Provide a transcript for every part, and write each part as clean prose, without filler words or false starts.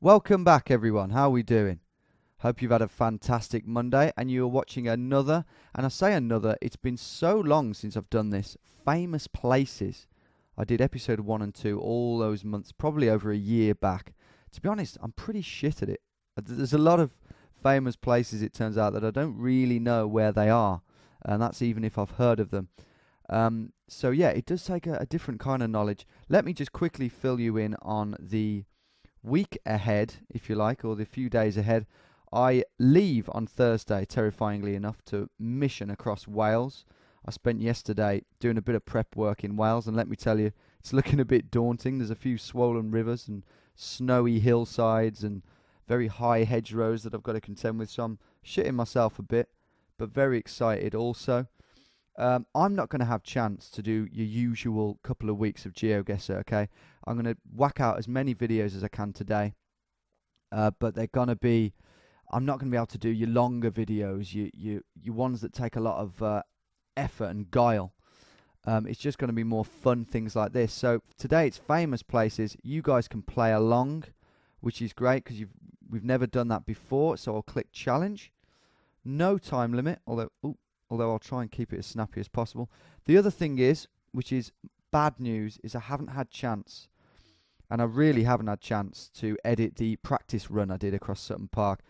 Welcome back, everyone. How are we doing? Hope you've had a fantastic Monday and you're watching another, and I say another, it's been so long since I've done this, famous places. I did episode 1 and 2 all those months, probably over a year back. To be honest, I'm pretty shit at it. There's a lot of famous places, it turns out, that I don't really know where they are, and that's even if I've heard of them. So yeah, it does take a different kind of knowledge. Let me just quickly fill you in on the week ahead, if you like, or the few days ahead. I leave on Thursday, terrifyingly enough, to mission across Wales. I spent yesterday doing a bit of prep work in Wales, and let me tell you, it's looking a bit daunting. There's a few swollen rivers and snowy hillsides and very high hedgerows that I've got to contend with, so I'm shitting myself a bit, but very excited also. I'm not going to have chance to do your usual couple of weeks of Geoguessr, okay? I'm going to whack out as many videos as I can today, but they're going to be... I'm not going to be able to do your longer videos, your ones that take a lot of effort and guile. It's just going to be more fun things like this. So today it's famous places. You guys can play along, which is great because we've never done that before. So I'll click challenge. No time limit, although I'll try and keep it as snappy as possible. The other thing is, which is bad news, is I haven't had chance, and I really haven't had chance to edit the practice run I did across Sutton Park.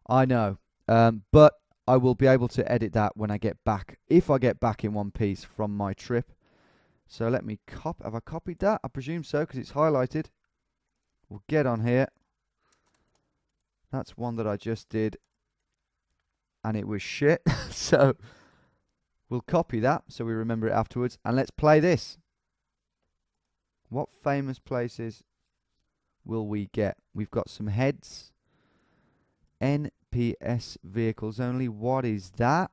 I know, but I will be able to edit that when I get back, if I get back in one piece from my trip. So let me have I copied that? I presume so, because it's highlighted. We'll get on here. That's one that I just did, and it was shit. So we'll copy that so we remember it afterwards, and let's play this. What famous places will we get? We've got some heads. NPS vehicles only. What is that?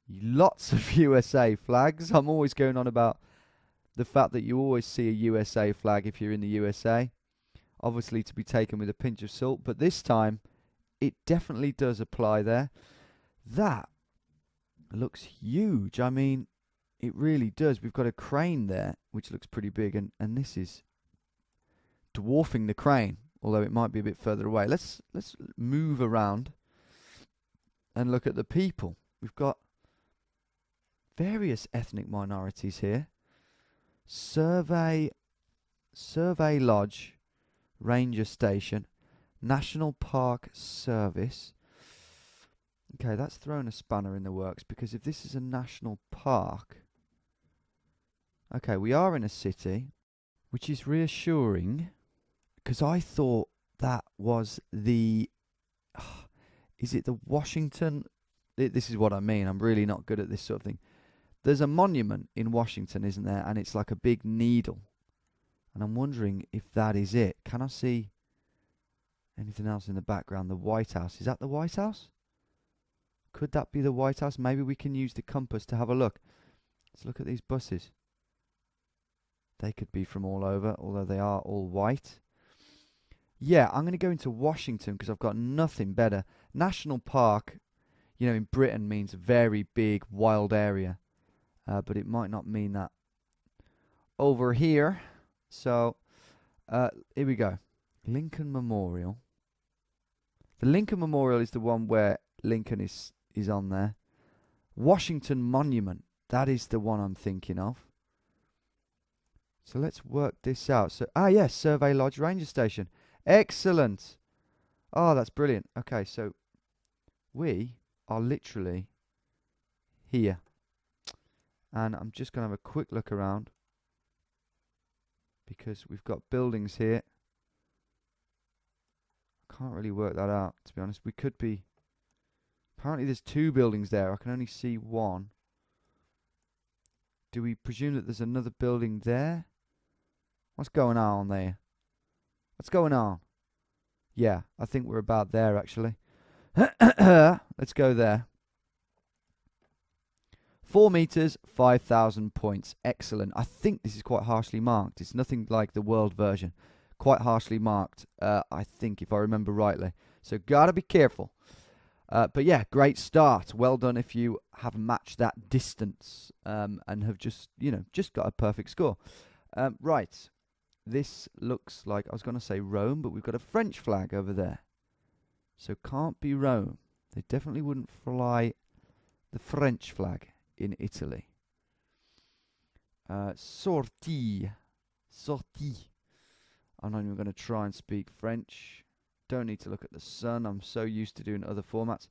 Lots of USA flags. I'm always going on about the fact that you always see a USA flag if you're in the USA. Obviously to be taken with a pinch of salt, but this time it definitely does apply there. That looks huge. I mean, it really does. We've got a crane there, which looks pretty big, and this is dwarfing the crane, although it might be a bit further away. Let's move around and look at the people. We've got various ethnic minorities here. Survey Lodge, Ranger Station, National Park Service. Okay, that's thrown a spanner in the works, because if this is a national park... Okay, we are in a city, which is reassuring, because I thought that was the... is it the Washington... This is what I mean. I'm really not good at this sort of thing. There's a monument in Washington, isn't there? And it's like a big needle. And I'm wondering if that is it. Can I see anything else in the background? The White House. Is that the White House? Could that be the White House? Maybe we can use the compass to have a look. Let's look at these buses. They could be from all over, although they are all white. Yeah, I'm going to go into Washington because I've got nothing better. National Park, you know, in Britain means a very big, wild area. But it might not mean that over here. So, here we go. Lincoln Memorial. The Lincoln Memorial is the one where Lincoln is on there. Washington Monument. That is the one I'm thinking of. So let's work this out. So, yes, Survey Lodge Ranger Station. Excellent. Oh, that's brilliant. Okay, so we are literally here. And I'm just going to have a quick look around, because we've got buildings here. I can't really work that out, to be honest. We could be... Apparently there's 2 buildings there. I can only see one. Do we presume that there's another building there? What's going on there? What's going on? Yeah, I think we're about there, actually. Let's go there. 4 meters, 5,000 points. Excellent. I think this is quite harshly marked. It's nothing like the world version. Quite harshly marked, I think, if I remember rightly. So gotta be careful. But yeah, great start. Well done if you have matched that distance and have just got a perfect score. Right. this looks like, I was going to say Rome, but we've got a French flag over there. So can't be Rome. They definitely wouldn't fly the French flag in Italy. Sortie. Sortie. I'm not even going to try and speak French. Don't need to look at the sun. I'm so used to doing other formats.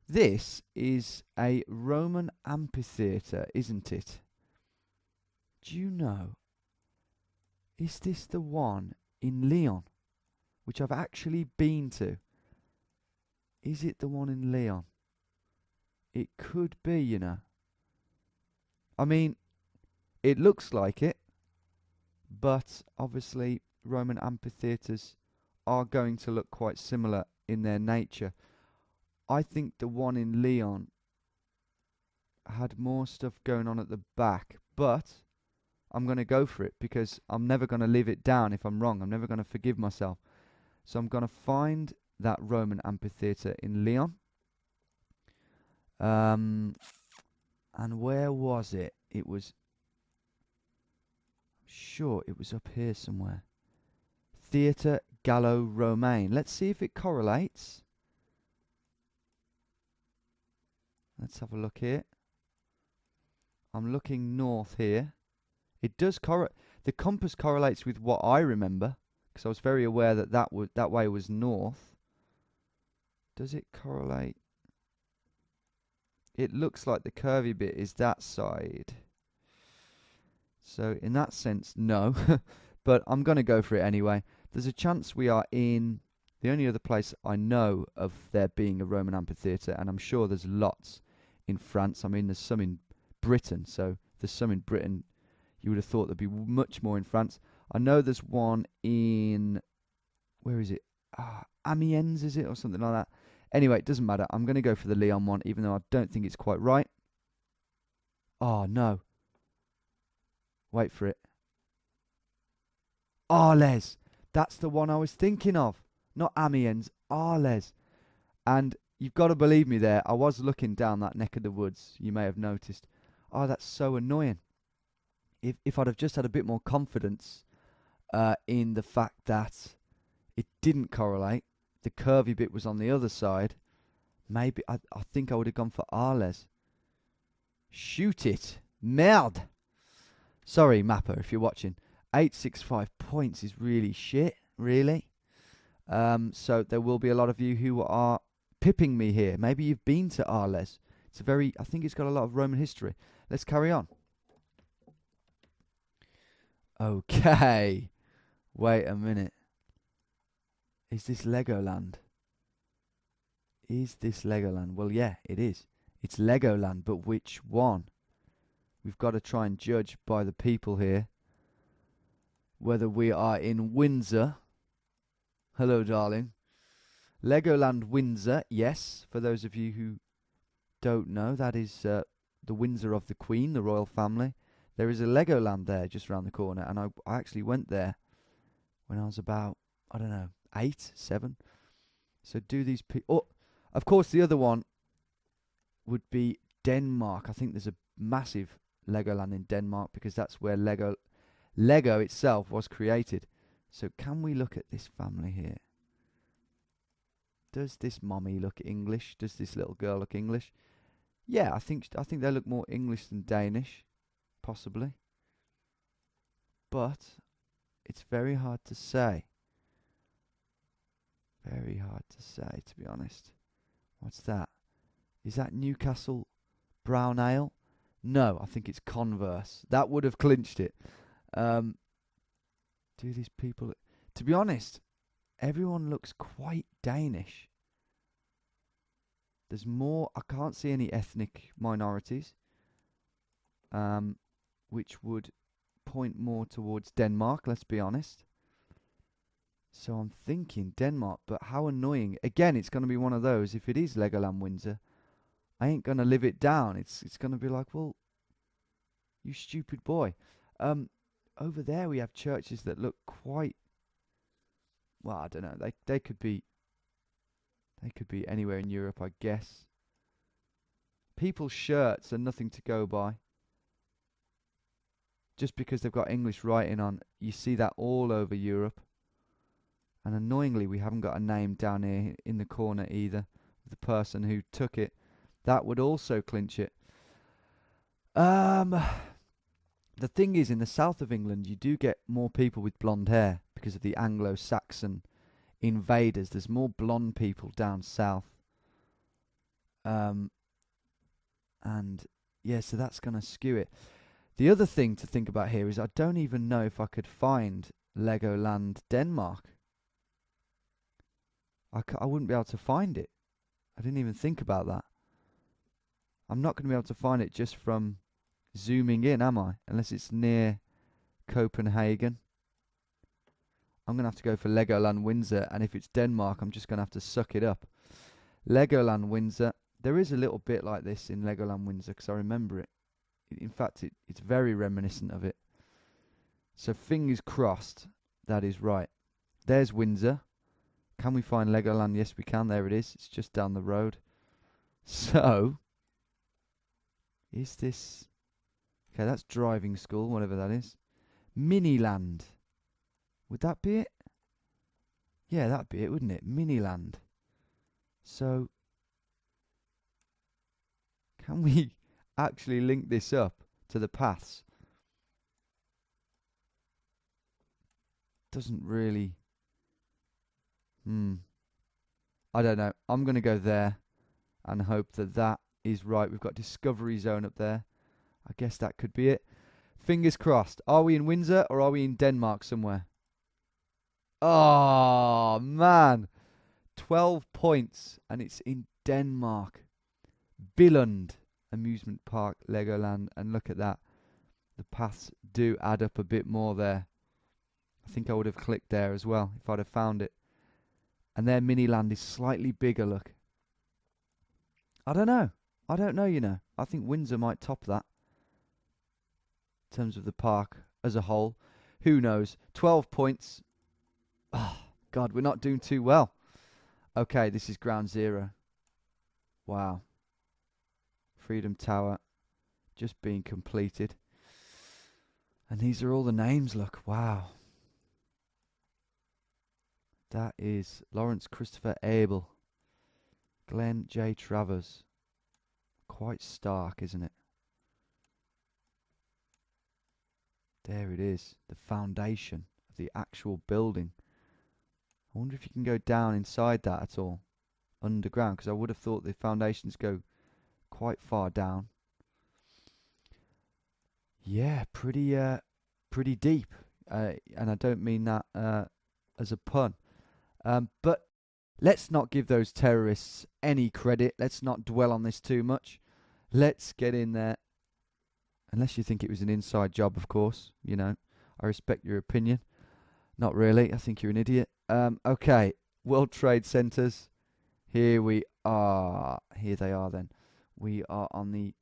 This is a Roman amphitheater, isn't it? Do you know? Is this the one in Lyon, which I've actually been to? Is it the one in Lyon? It could be, you know. I mean, it looks like it, but obviously Roman amphitheatres are going to look quite similar in their nature. I think the one in Lyon had more stuff going on at the back, but I'm going to go for it because I'm never going to live it down if I'm wrong. I'm never going to forgive myself. So I'm going to find that Roman amphitheatre in Lyon. And where was it? It was, sure, it was up here somewhere. Theatre Gallo-Romain. Let's see if it correlates. Let's have a look here. I'm looking north here. It does the compass correlates with what I remember, because I was very aware that that way was north. Does it correlate? It looks like the curvy bit is that side. So in that sense, no. But I'm going to go for it anyway. There's a chance we are in the only other place I know of there being a Roman amphitheatre, and I'm sure there's lots in France. I mean, there's some in Britain, so there's some in Britain. You would have thought there'd be much more in France. I know there's one in, where is it? Amiens, is it? Or something like that. Anyway, it doesn't matter. I'm going to go for the Lyon one, even though I don't think it's quite right. Oh, no. Wait for it. Arles. That's the one I was thinking of. Not Amiens, Arles. And you've got to believe me there. I was looking down that neck of the woods. You may have noticed. Oh, that's so annoying. If I'd have just had a bit more confidence in the fact that it didn't correlate, the curvy bit was on the other side, maybe I think I would have gone for Arles. Shoot it. Merde. Sorry, Mapper, if you're watching. 865 points is really shit, really. So there will be a lot of you who are pipping me here. Maybe you've been to Arles. I think it's got a lot of Roman history. Let's carry on. Okay. Wait a minute. Is this Legoland? Is this Legoland? Well, yeah, it is. It's Legoland, but which one? We've got to try and judge by the people here whether we are in Windsor. Hello, darling. Legoland Windsor, yes. For those of you who don't know, that is the Windsor of the Queen, the royal family. There is a Legoland there just around the corner, and I actually went there when I was about, I don't know, 8, 7. So do these people... Oh, of course, the other one would be Denmark. I think there's a massive Legoland in Denmark because that's where Lego itself was created. So can we look at this family here? Does this mommy look English? Does this little girl look English? Yeah, I think they look more English than Danish, possibly. But it's very hard to say. Very hard to say, to be honest. What's that? Is that Newcastle Brown Ale? No, I think it's Converse. That would have clinched it. Do these people... To be honest, everyone looks quite Danish. There's more... I can't see any ethnic minorities, which would point more towards Denmark, let's be honest. So I'm thinking Denmark, but how annoying. Again, it's going to be one of those, if it is Legoland Windsor, I ain't going to live it down. It's going to be like, well, you stupid boy. Over there we have churches that look quite... Well, I don't know. They could be anywhere in Europe, I guess. People's shirts are nothing to go by. just because they've got English writing on. You see that all over Europe. And annoyingly, we haven't got a name down here in the corner either. The person who took it. That would also clinch it. The thing is, in the south of England, you do get more people with blonde hair because of the Anglo-Saxon invaders. There's more blonde people down south. And yeah, so that's going to skew it. The other thing to think about here is I don't even know if I could find Legoland Denmark. I wouldn't be able to find it. I didn't even think about that. I'm not going to be able to find it just from zooming in, am I? Unless it's near Copenhagen. I'm going to have to go for Legoland Windsor, and if it's Denmark, I'm just going to have to suck it up. Legoland Windsor. There is a little bit like this in Legoland Windsor, because I remember it. In fact, it's very reminiscent of it. So fingers crossed that is right. There's Windsor. Can we find Legoland? Yes, we can. There it is. It's just down the road. So, is this... Okay, that's driving school, whatever that is. Miniland. Would that be it? Yeah, that'd be it, wouldn't it? Miniland. So, can we actually link this up to the paths? Doesn't really... I don't know. I'm going to go there and hope that that is right. We've got Discovery Zone up there. I guess that could be it. Fingers crossed. Are we in Windsor or are we in Denmark somewhere? Oh, man. 12 points and it's in Denmark. Billund Amusement Park, Legoland. And look at that. The paths do add up a bit more there. I think I would have clicked there as well if I'd have found it. And their Miniland is slightly bigger, look. I don't know. I don't know, you know. I think Windsor might top that. In terms of the park as a whole. Who knows? 12 points. Oh, God, we're not doing too well. Okay, this is Ground Zero. Wow. Freedom Tower just being completed. And these are all the names, look. Wow. That is Lawrence Christopher Abel. Glenn J. Travers. Quite stark, isn't it? There it is. The foundation of the actual building. I wonder if you can go down inside that at all. Underground. Because I would have thought the foundations go quite far down. Yeah, pretty deep. And I don't mean that as a pun. But let's not give those terrorists any credit. Let's not dwell on this too much. Let's get in there. Unless you think it was an inside job, of course. You know, I respect your opinion. Not really. I think you're an idiot. Okay. World Trade Centers. Here we are. Here they are then. We are on the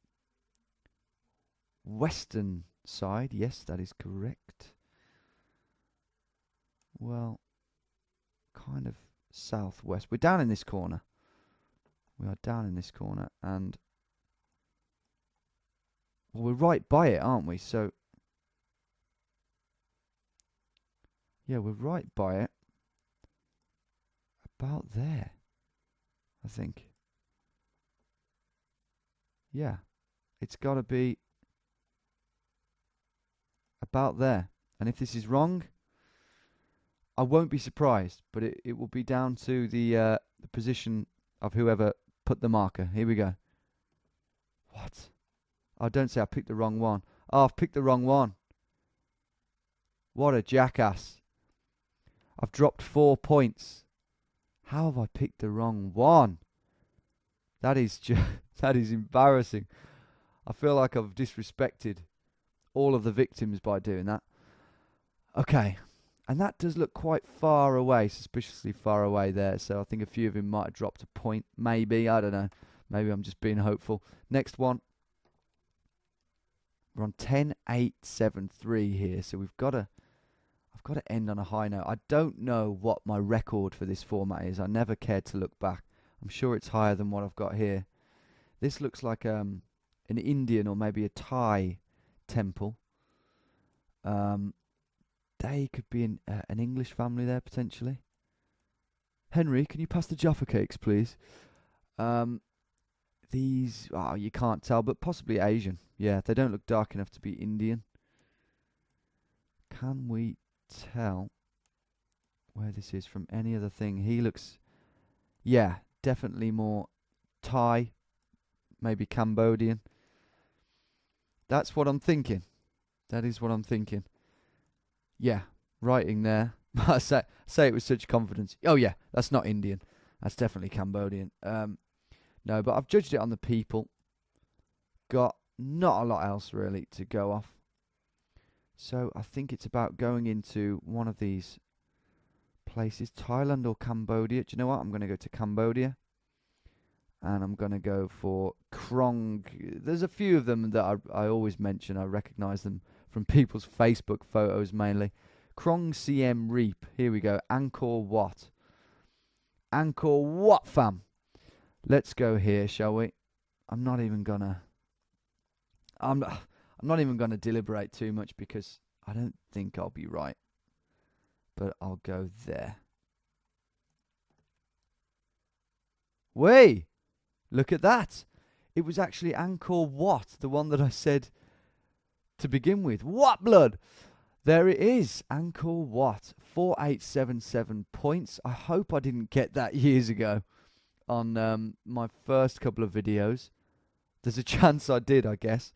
western side. Yes, that is correct. Well... kind of southwest. We're down in this corner. We are down in this corner, and well, we're right by it, aren't we? So yeah, we're right by it. About there, I think. Yeah, it's got to be about there. And if this is wrong, I won't be surprised, but it will be down to the position of whoever put the marker. Here we go. What? Oh, don't say I picked the wrong one. Oh, I've picked the wrong one. What a jackass. I've dropped 4 points. How have I picked the wrong one? That is that is embarrassing. I feel like I've disrespected all of the victims by doing that. Okay. And that does look quite far away, suspiciously far away there. So I think a few of them might have dropped a point. Maybe, I don't know. Maybe I'm just being hopeful. Next one. We're on 10.873 here. So I've got to end on a high note. I don't know what my record for this format is. I never cared to look back. I'm sure it's higher than what I've got here. This looks like an Indian or maybe a Thai temple. They could be an English family there, potentially. Henry, can you pass the Jaffa cakes, please? These, you can't tell, but possibly Asian. Yeah, they don't look dark enough to be Indian. Can we tell where this is from any other thing? He looks, yeah, definitely more Thai, maybe Cambodian. That's what I'm thinking. That is what I'm thinking. Yeah, writing there. I say it with such confidence. Oh yeah, that's not Indian. That's definitely Cambodian. No, but I've judged it on the people. Got not a lot else really to go off. So I think it's about going into one of these places, Thailand or Cambodia. Do you know what? I'm going to go to Cambodia. And I'm going to go for Krong. There's a few of them that I always mention. I recognise them from people's Facebook photos mainly. Krong Siem Reap. Here we go. Angkor Wat. Angkor Wat, fam. Let's go here, shall we? I'm not even gonna deliberate too much because I don't think I'll be right. But I'll go there. Way! Look at that. It was actually Angkor Wat, the one that I said to begin with. What blood? There it is. Angkor Wat. 4877 points. I hope I didn't get that years ago on my first couple of videos. There's a chance I did, I guess.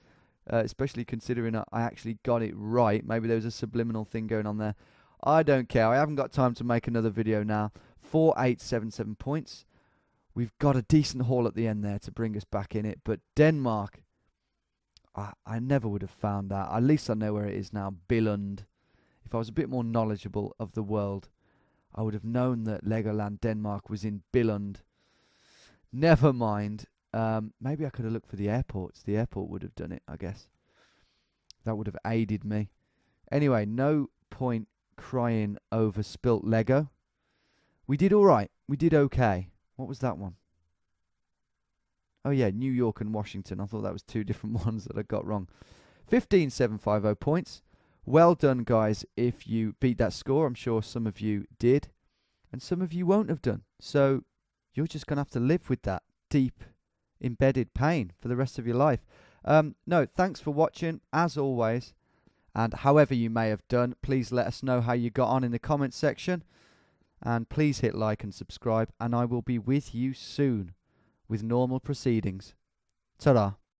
Especially considering I actually got it right. Maybe there was a subliminal thing going on there. I don't care. I haven't got time to make another video now. 4877 points. We've got a decent haul at the end there to bring us back in it. But Denmark, I never would have found that. At least I know where it is now. Billund. If I was a bit more knowledgeable of the world, I would have known that Legoland Denmark was in Billund. Never mind. Maybe I could have looked for the airports. The airport would have done it, I guess. That would have aided me. Anyway, no point crying over spilt Lego. We did all right. We did okay. What was that one? Oh, yeah, New York and Washington. I thought that was two different ones that I got wrong. 15,750 points. Well done, guys, if you beat that score. I'm sure some of you did, and some of you won't have done. So you're just going to have to live with that deep, embedded pain for the rest of your life. No, thanks for watching, as always. And however you may have done, please let us know how you got on in the comments section. And please hit like and subscribe, and I will be with you soon with normal proceedings. Ta-da.